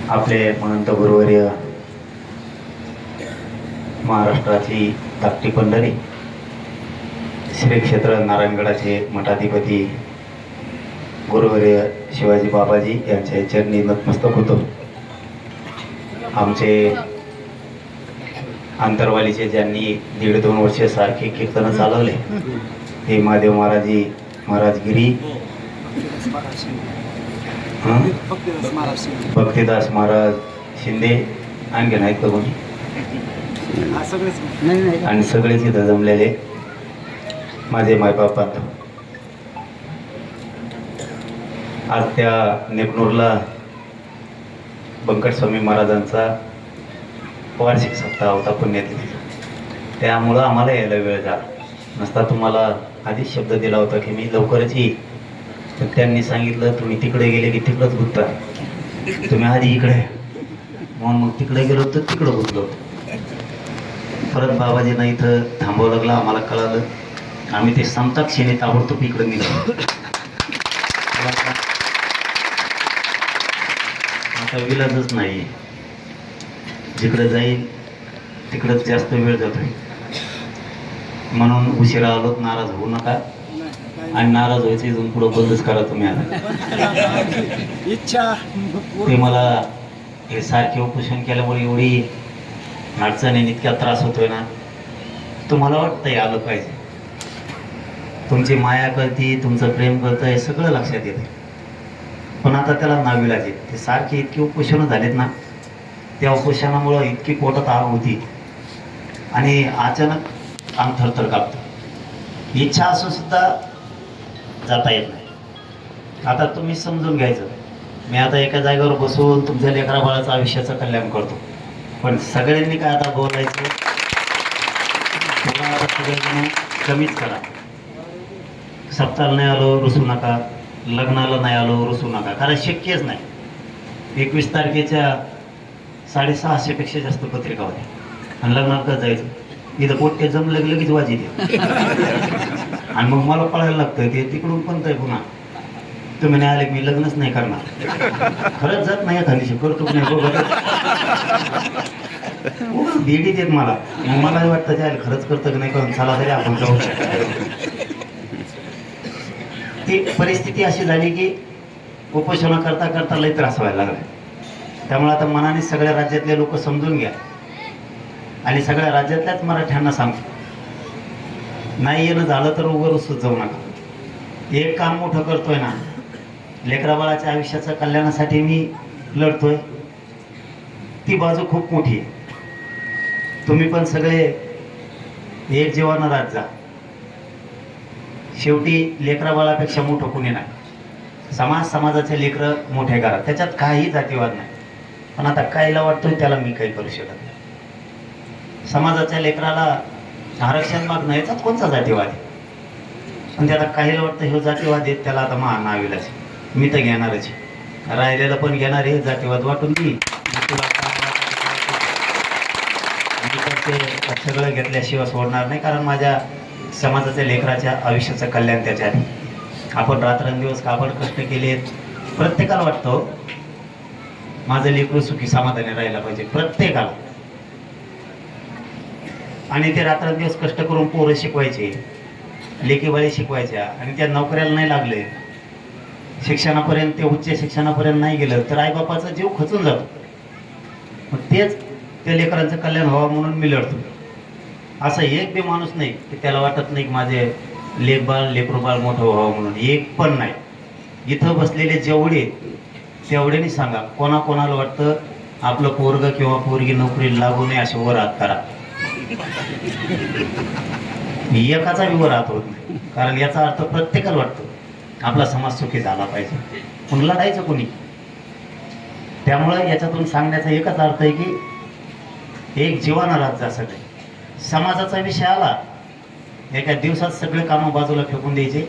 आपले महंत गुरुवर्य महाराष्ट्राची धाकटी पंढरी श्री क्षेत्र नारायणगडाचे मठाधिपती गुरुवर्य शिवाजी बाबाजी यांच्या चरणी नतमस्तक होतो. आमचे आंतरवालीचे ज्यांनी 1.5-2 वर्ष सारखे कीर्तन चालवले हे महादेव महाराजगिरी, भक्तिदास महाराज शिंदे, आणखी नाहीत का कोणी, आणि सगळेच इथं जमलेले माझे मायबाप बांधव. आज त्या नेकनूरला बंकटस्वामी महाराजांचा वार्षिक सप्ताह होता, पुण्यतिथी. त्यामुळं आम्हाला यायला वेळ झाला नसता. तुम्हाला आधीच शब्द दिला होता की मी लवकरच येईल, तर त्यांनी सांगितलं तुम्ही तिकडे गेले की तिकडंच गुंतता, तुम्ही आधी इकडे. म्हणून मग तिकडे गेलो तर तिकडं गुंतलो. परत बाबाजींना इथं थांबावं लागलं. आम्हाला कळालं, आम्ही ते समताक्षीने ताबडतोब इकडे निघालो. आता विलाजच नाही, जिकडे जाईल तिकडंच जास्त वेळ जातोय. म्हणून उशिरा आलोत, नाराज होऊ नका. आणि नाराज व्हायचं इथून पुढं बंदच करा तुम्ही. आता इच्छा ते मला हे सारखे उपोषण केल्यामुळे एवढी अडचणी इतक्या त्रास होतोय ना, तुम्हाला वाटतंय आलं पाहिजे. तुमची माया कळती, तुमचं प्रेम कळतं, हे सगळं लक्षात येतं. पण आता त्याला नाविलाज आहे. ते सारखे इतकी उपोषणं झालीत ना, त्या उपोषणामुळं इतकी पोटात आग होती आणि अचानक अंग थरथर कापतं. इच्छा असून सुद्धा जाता येत नाही. आता तुम्ही समजून घ्यायचं, मी आता एका जागेवर बसून तुमच्या लेकरा बाळाचं आयुष्याचं कल्याण करतो. पण सगळ्यांनी काय आता बोलायचं, थोडा आता सगळेजण कमीच करा. सप्ताहाला नाही आलो रुसू नका, लग्नाला नाही आलो रुसू नका, कारण शक्यच नाही. 21 तारखेच्या 650 पेक्षा जास्त पत्रिका होत्या आणि लग्नात जायचं. इथं पोट्टे जमलं की लगेच वाजी ते आणि मग मला पळायला लागतं. ते तिकडून पण तर पुन्हा तुम्ही नाही आले की मी लग्नच नाही करणार. खरंच जात नाही एखादी करतो की नाही बघत भेटी देत मला. मग मला वाटतं त्याला खरंच करतं की नाही करून चला तरी आपण जाऊ. ती परिस्थिती अशी झाली की उपोषण करता करता लई त्रास व्हायला लागला. त्यामुळे आता मनाने सगळ्या राज्यातले लोक समजून घ्या आणि सगळ्या राज्यातल्याच मराठ्यांना सांगतो, नाही येणं झालं तर उघड रुसत जाऊ नका. एक काम मोठं करतोय ना, लेकराबाळाच्या आयुष्याच्या कल्याणासाठी मी लढतोय, ती बाजू खूप मोठी आहे. तुम्ही पण सगळे एक जीवानं राहत जा. शेवटी लेकराबाळापेक्षा मोठं कुणी नाही. समाजाचे लेकरं मोठे करा, त्याच्यात काही जातीवाद नाही. पण आता कायला वाटतोय त्याला मी काही करू शकत नाही. समाजाच्या लेकराला आरक्षण मागणं याच्यात कोणता जातीवाद आहे? पण त्याला काहीला वाटतं हे जातीवाद आहेत, त्याला आता मा नाविलाच. मी तर घेणारच, राहिलेलं पण घेणार आहे. जातीवाद वाटून मी ते सगळं घेतल्याशिवाय सोडणार नाही, कारण माझ्या समाजाच्या लेकराच्या आयुष्याचं कल्याण त्याच्यात. आपण रात्रंदिवस काबड कष्ट केलेत. प्रत्येकाला वाटतं माझं लेकरू सुखी समाधानी राहायला पाहिजे, प्रत्येकाला. आणि ते रात्रंदिवस कष्ट करून पोरं शिकवायचे, लेकीबाळी शिकवायच्या, आणि त्या नोकऱ्याला नाही लागले, शिक्षणापर्यंत, ते उच्च शिक्षणापर्यंत नाही गेलं तर आईबापाचा जीव खचून जातो. मग तेच त्या लेकरांचं कल्याण व्हावं म्हणून मी लढतो. असं एक बी माणूस नाही की त्याला वाटत नाही की माझे लेकरूबाळ मोठं व्हावं म्हणून. एक पण नाही. इथं बसलेले जेवढे तेवढ्यानी सांगा, कोणाकोणाला वाटतं आपलं पोरग किंवा पोरगी नोकरी लागू नये असे वर हात करा. एकाचा बी वर हात होत नाही, कारण याचा अर्थ प्रत्येकाला वाटतं आपला समाज सुखी झाला पाहिजे. पण लढायचं कोणी? त्यामुळं याच्यातून सांगण्याचा एकच अर्थ आहे की एक जीवाना राहत जा. सगळे समाजाचा विषय आला, एका दिवसात सगळे कामं बाजूला फेकून द्यायचे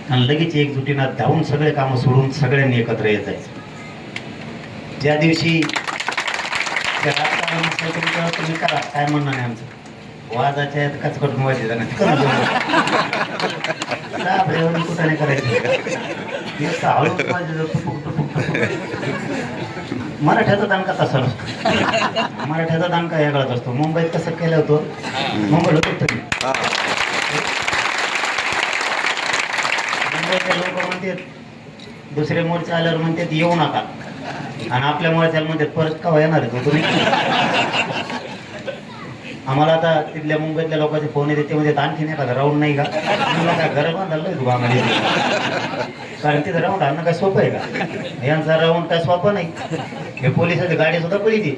आणि लगेच एकजुटीनं धावून सगळे कामं सोडून सगळ्यांनी एकत्र येत जायचं. ज्या दिवशी त्या राजकारण असायचं तुम्ही करा, काय म्हणणं नाही आमचं. वाजाच्या आहेत कच करून वाजे जाणार कुठं नाही करायचं. हळूच वाजे टुपुक टुपुक टुपुक. मराठ्याचा दणका तसा नसतो. मराठ्याचा दणका वेगळाच असतो. मुंबईत कसं केलं होतं, मुंबईला होतं तुम्ही, मुंबईचे लोक म्हणतात दुसरे मोर्चे आल्यावर म्हणतात येऊ नका, आणि आपल्या मोर्चाला म्हणतात परत का येणार आहे तुम्ही. आम्हाला आता तिथल्या मुंबईतल्या लोकांचे फोन येते, ते म्हणजे आणखीन एखादा राऊंड नाही का, मला काय घर बांधायला नाही तू आम्हाला, कारण तिथं राऊंड आणणं काय सोपं आहे का, यांचा राऊंड काय सोपा नाही. हे पोलिसाची गाडी सुद्धा पळी ती,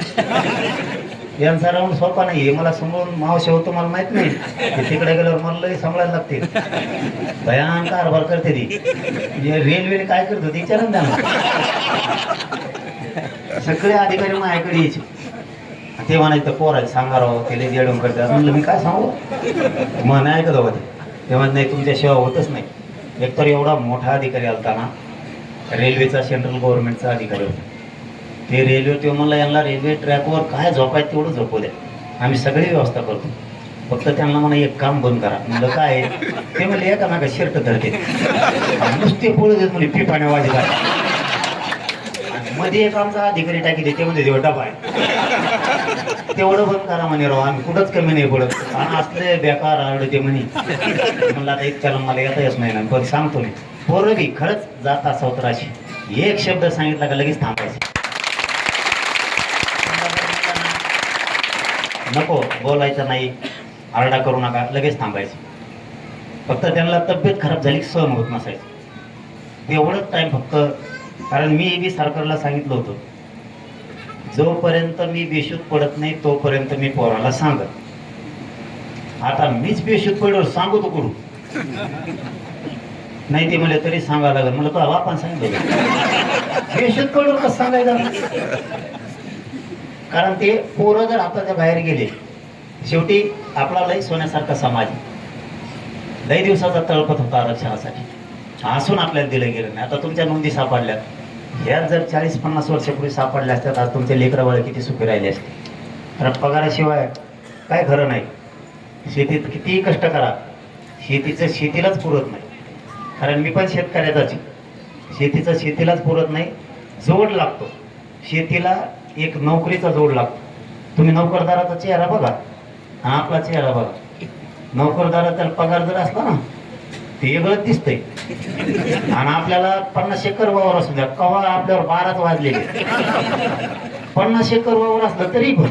यांचा राऊंड सोपा नाही. हे मला समोरून मावशी होतो मला माहित नाही, तिकडे गेल्यावर मला लई सांभाळायला लागते, भयान कारभार करते ती. रेल्वेने काय करतो ती विचारून द्या ना. सगळे अधिकारी माझ्याकडे यायचे, ते म्हणायचं पोरायचं सांगा राव, ते जेडून करतात. म्हणलं मी काय सांगू, मग नाही ऐकत होते. ते म्हणत नाही तुमच्याशिवाय होतच नाही. एकतर एवढा मोठा अधिकारी आलता ना, रेल्वेचा, सेंट्रल गव्हर्नमेंटचा अधिकारी होता. ते रेल्वे, ते म्हणलं यांना रेल्वे ट्रॅकवर काय झोपायचं तेवढं झोपू द्या, आम्ही सगळी व्यवस्था करतो, फक्त त्यांना म्हणा एक काम बंद करा. म्हणलं काय, ते म्हणले एका मागा शर्ट धरते नुसते पोळू देत म्हणजे पिपाण्या वाजला. मध्ये एक आमचा अधिकारी टाकी देते म्हणजे तेव्हा डबा आहे, तेवढं बंद करा म्हणे राव, आम्ही कुठंच कमी नाही पडत. आणि असले बेकार आवडते म्हणे. म्हणलं आता इतक्याला मला येता येत नाही ना, पण सांगतो मी पोरं बी खरंच जात असावं तर अशी एक शब्द सांगितला का लगेच थांबायचे. नको बोलायचं नाही, आरडा करू नका, लगेच थांबायचं. फक्त त्यांना तब्येत खराब झाली सहन होत नसायचं, एवढंच टाईम फक्त. कारण मी बी सरकारला सांगितलं होतं, जोपर्यंत मी बेशुद्ध पडत नाही तोपर्यंत मी पोराला सांगत. आता मीच बेशुद्ध पडलो, सांगू तो करू नाही, ते म्हणले तरी सांगावं लागेल. मला तो बापान सांगितलं बेशुद्ध पडलो कसं सांगायचं. कारण ते पोरं जर आताच्या बाहेर गेले, शेवटी आपला लई सोन्यासारखा समाज, लई दिवसाचा तळपत होता आरक्षणासाठी, असून आपल्याला दिलं गेलं नाही. आता तुमच्या नोंदी सापडल्या, ह्या जर 40-50 वर्षापूर्वी सापडल्या असतात, आज तुमचे लेकरं किती सुखी राहिले असते. कारण पगाराशिवाय काय खरं नाही. शेतीत कितीही कष्ट करा, शेतीचं शेतीलाच पुरत नाही. कारण मी पण शेतकऱ्याचाच, शेतीचं शेतीलाच पुरत नाही. जोड लागतो शेतीला, एक नोकरीचा जोड लागतो. तुम्ही नोकरदाराचा चेहरा बघा, हा आपला चेहरा बघा. नोकरदाराचा पगार जर असला ना, ते वेगळंच दिसतंय. आणि आपल्याला 50 एकर वावर असू द्या, कवा आपल्यावर 12च वाजलेले, 50 एकर वावर असलं तरी पण,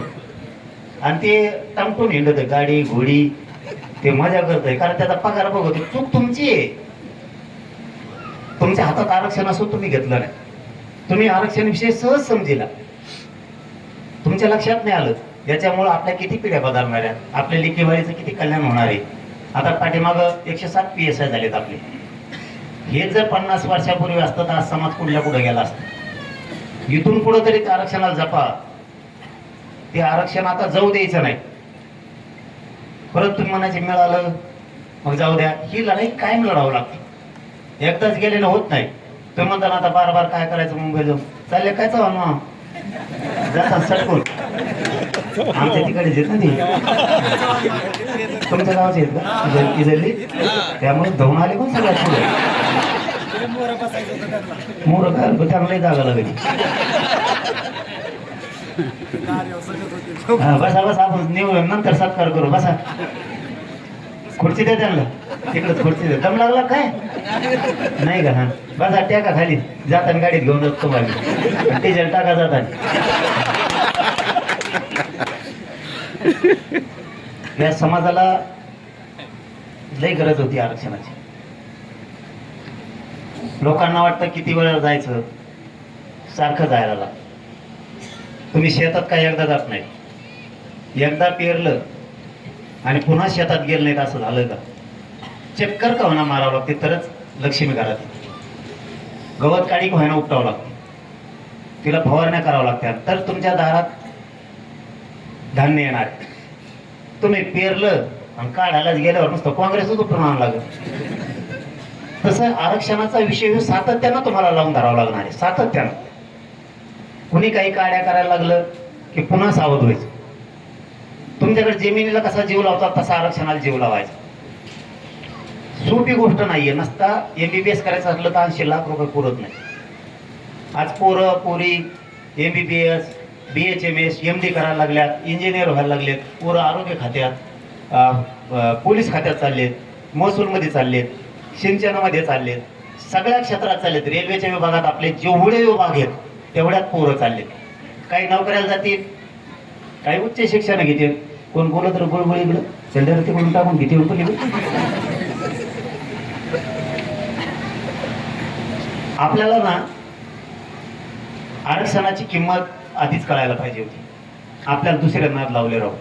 आणि ते टमटून हिंडत गाडी घोडी, ते मजा करतंय. कारण त्याचा पगार बघतो. चूक तुमची आहे, तुमच्या हातात आरक्षण असून तुम्ही घेतलं नाही. तुम्ही आरक्षण विषय सहज समजिला, तुमच्या लक्षात नाही आलं. याच्यामुळे आपल्या किती पिढ्या बदलणार आहेत, आपल्या लेकीवाळीचं किती कल्याण होणार आहे. आता पाठीमागं 107 PSI झालेत आपले. हे जर 50 वर्षापूर्वी असतं तर आज समाज कुठल्या कुठं गेला असता. इथून पुढं तरी आरक्षणाला जपा. ते आरक्षण आता जाऊ द्यायचं नाही. परत तुम्ही म्हणायचे मिळालं मग जाऊ द्या, ही लढाई कायम लढावं लागते. एकदाच गेलेलं होत नाही. तुम्ही म्हणता ना आता बार बार काय करायचं, मुंबई जाऊन चालले काय चाव ना जातात सटकून. आमच्या तिकडे येत ना ती, तुमच्या गावाचे आहेत का इजरली, त्यामुळे धावून आले पण सगळ्यात पुढे. मोर काय चांगली जागा लागली. बसा बसा, आपण निवडून नंतर सत्कार करू. बसा, खुर्ची द्या त्यांना, तिकडच खुर्ची द्या. दम लागला काय नाही का? हा बसा, टाका खाली. जाताना गाडीत घेऊन जातो तुम्हाला, डिझेल टाका जाताना. या समाजाला लई गरज होती आरक्षणाची. लोकांना वाटतं किती वेळ जायचं, सारखं जायला लागतं. तुम्ही शेतात काय एकदा जात नाही, एकदा पेरलं आणि पुन्हा शेतात गेलं नाही असं झालं का? चक्कर का होणार मारावं लागते तरच लक्ष्मी घरात येते. गवत काढी व्हायना उपटावं लागते, तिला फवारण्या करावं लागत्या, तर तुमच्या दारात धान्य येणार. तुम्ही पेरलं आणि काढायलाच गेल्यावर नुसतं काँग्रेसच उपटून आणावं लागेल. तसं आरक्षणाचा विषय सातत्यानं तुम्हाला लावून धरावं लागणार आहे. सातत्यानं कुणी काही काड्या करायला लागलं की पुन्हा सावध व्हायचं. तुमच्याकडे जमिनीला कसा जीव लावतात तसा आरक्षणाला जीव लावायचा. सोपी गोष्ट नाहीये. नसता MBBS करायचं असलं तर 80 लाख रुपये पुरत नाही. आज पोरं पोरी MBBS BHMS MD करायला लागल्यात, इंजिनियर व्हायला लागलेत, पोरं आरोग्य खात्यात, पोलीस खात्यात चाललेत, महसूलमध्ये चाललेत, सिंचनामध्ये चाललेत, सगळ्या क्षेत्रात चाललेत. रेल्वेच्या विभागात आपले जेवढे विभाग आहेत तेवढ्यात पोरं चाललेत. काही नोकऱ्याला जातील, काही उच्च शिक्षण घेतील. कोण बोलत तर गोळगोळ इकडं चेंडर तिकडून टाकून किती पण आपल्याला ना आरक्षणाची किंमत आधीच कळायला पाहिजे होती. आपल्याला दुसऱ्या नाद लावले राहू.